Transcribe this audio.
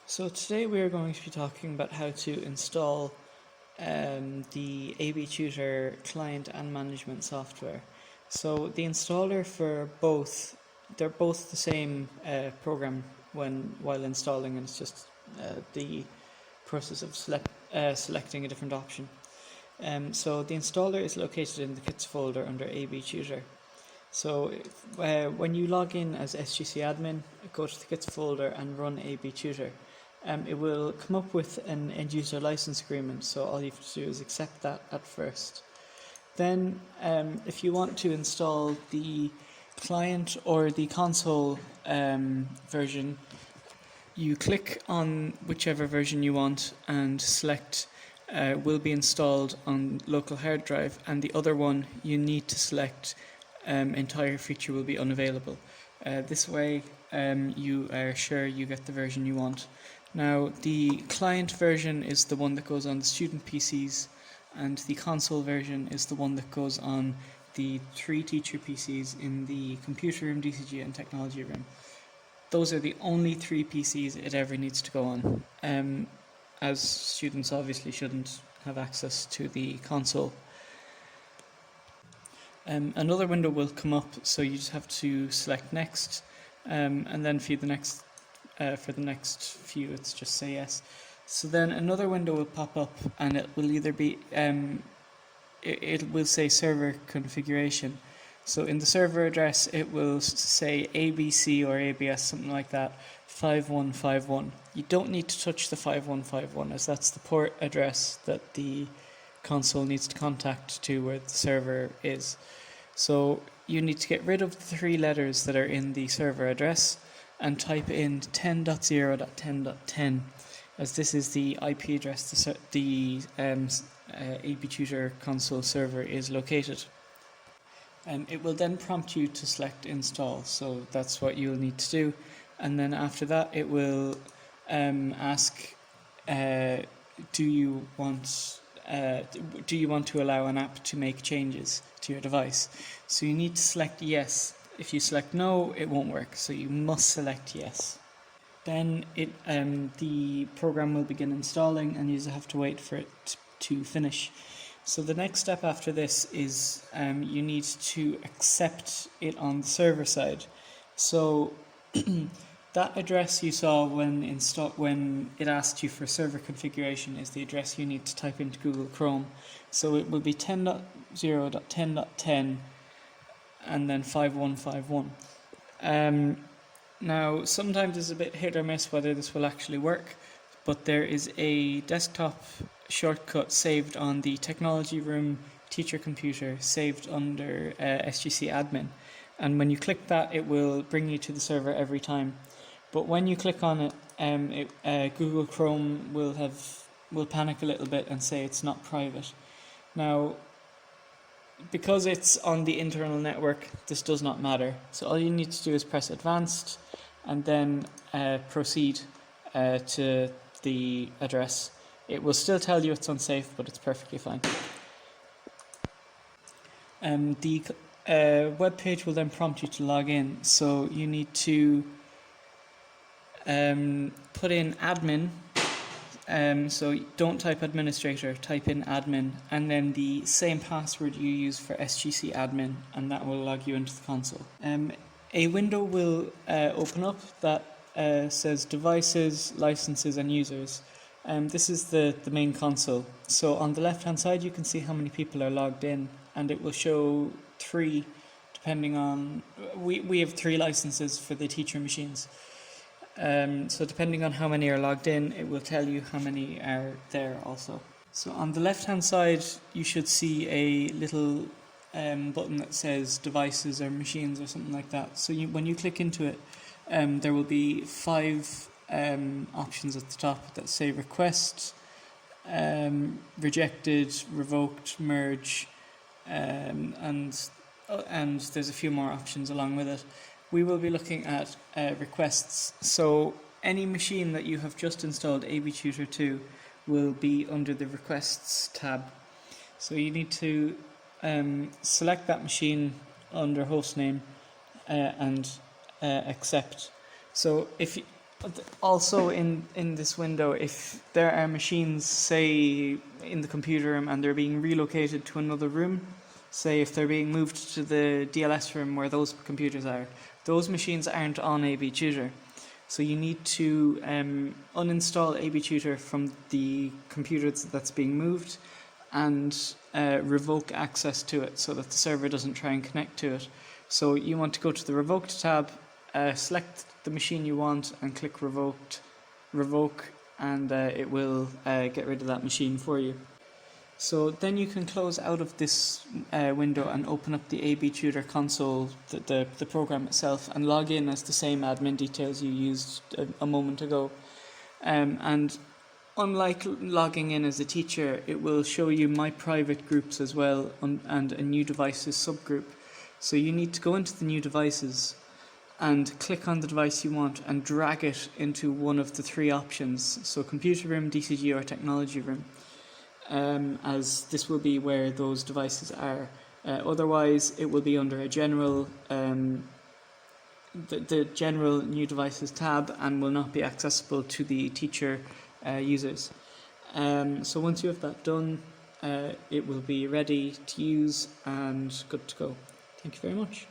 So today we are going to be talking about how to install the ABTutor client and management software. So the installer for both, they're both the same program while installing, and it's just the process of selecting a different option. So the installer is located in the kits folder under ABTutor. So when you log in as SGC admin, go to the kits folder and run ABTutor. It will come up with an end user license agreement, so all you have to do is accept that at first. Then if you want to install the client or the console version, you click on whichever version you want and select will be installed on local hard drive, and the other one you need to select entire feature will be unavailable. This way you are sure you get the version you want. Now the client version is the one that goes on the student PCs, and the console version is the one that goes on the 3 teacher PCs in the computer room, DCG and technology room. Those are the only 3 PCs it ever needs to go on, as students obviously shouldn't have access to the console. Another window will come up, so you just have to select next, and then for the next few it's just say yes. So then another window will pop up, and it will either be it will say server configuration. So in the server address it will say ABC or ABS, something like that, 5151. You don't need to touch the 5151, as that's the port address that the console needs to contact to where the server is. So you need to get rid of the 3 letters that are in the server address and type in 10.0.10.10, as this is the IP address the ABTutor console server is located. It will then prompt you to select install, so that's what you'll need to do, and then after that it will ask do you want to allow an app to make changes to your device. So you need to select yes. If you select no, it won't work, so you must select yes. Then the program will begin installing, and you just have to wait for it to finish. So the next step after this is you need to accept it on the server side. So that address you saw when it asked you for server configuration is the address you need to type into Google Chrome. So it will be 10.0.10.10 and then 5151. Now sometimes it's a bit hit or miss whether this will actually work, but there is a desktop shortcut saved on the technology room teacher computer, saved under SGC admin, and when you click that it will bring you to the server every time. But when you click on it, Google Chrome will panic a little bit and say it's not private. Now, because it's on the internal network, this does not matter. So all you need to do is press advanced and then proceed to the address. It will still tell you it's unsafe, but it's perfectly fine. The web page will then prompt you to log in. So you need to put in admin. So don't type administrator, type in admin, and then the same password you use for SGC admin, and that will log you into the console. A window will open up that says devices, licenses and users. This is the main console. So on the left hand side you can see how many people are logged in, and it will show 3 depending on, we have 3 licenses for the teacher machines. So depending on how many are logged in, it will tell you how many are there also. So on the left hand side you should see a little button that says devices or machines or something like that. So when you click into it, there will be 5 options at the top that say request, rejected, revoked, merge, and there's a few more options along with it. We will be looking at requests. So any machine that you have just installed ABTutor to will be under the requests tab. So you need to select that machine under hostname and accept. So if Also in this window, if there are machines, say, in the computer room and they're being relocated to another room, say if they're being moved to the DLS room where those computers are, those machines aren't on ABTutor. So you need to uninstall ABTutor from the computer that's being moved and revoke access to it so that the server doesn't try and connect to it. So you want to go to the Revoked tab, select the machine you want and click Revoke, and it will get rid of that machine for you. So then you can close out of this window and open up the ABTutor console, the program itself, and log in as the same admin details you used a moment ago. And unlike logging in as a teacher, it will show you my private groups as well and a new devices subgroup. So you need to go into the new devices and click on the device you want and drag it into one of the three options. So computer room, DCG, or technology room. As this will be where those devices are. Otherwise, it will be under a general, the general new devices tab, and will not be accessible to the teacher users. So once you have that done, it will be ready to use and good to go. Thank you very much.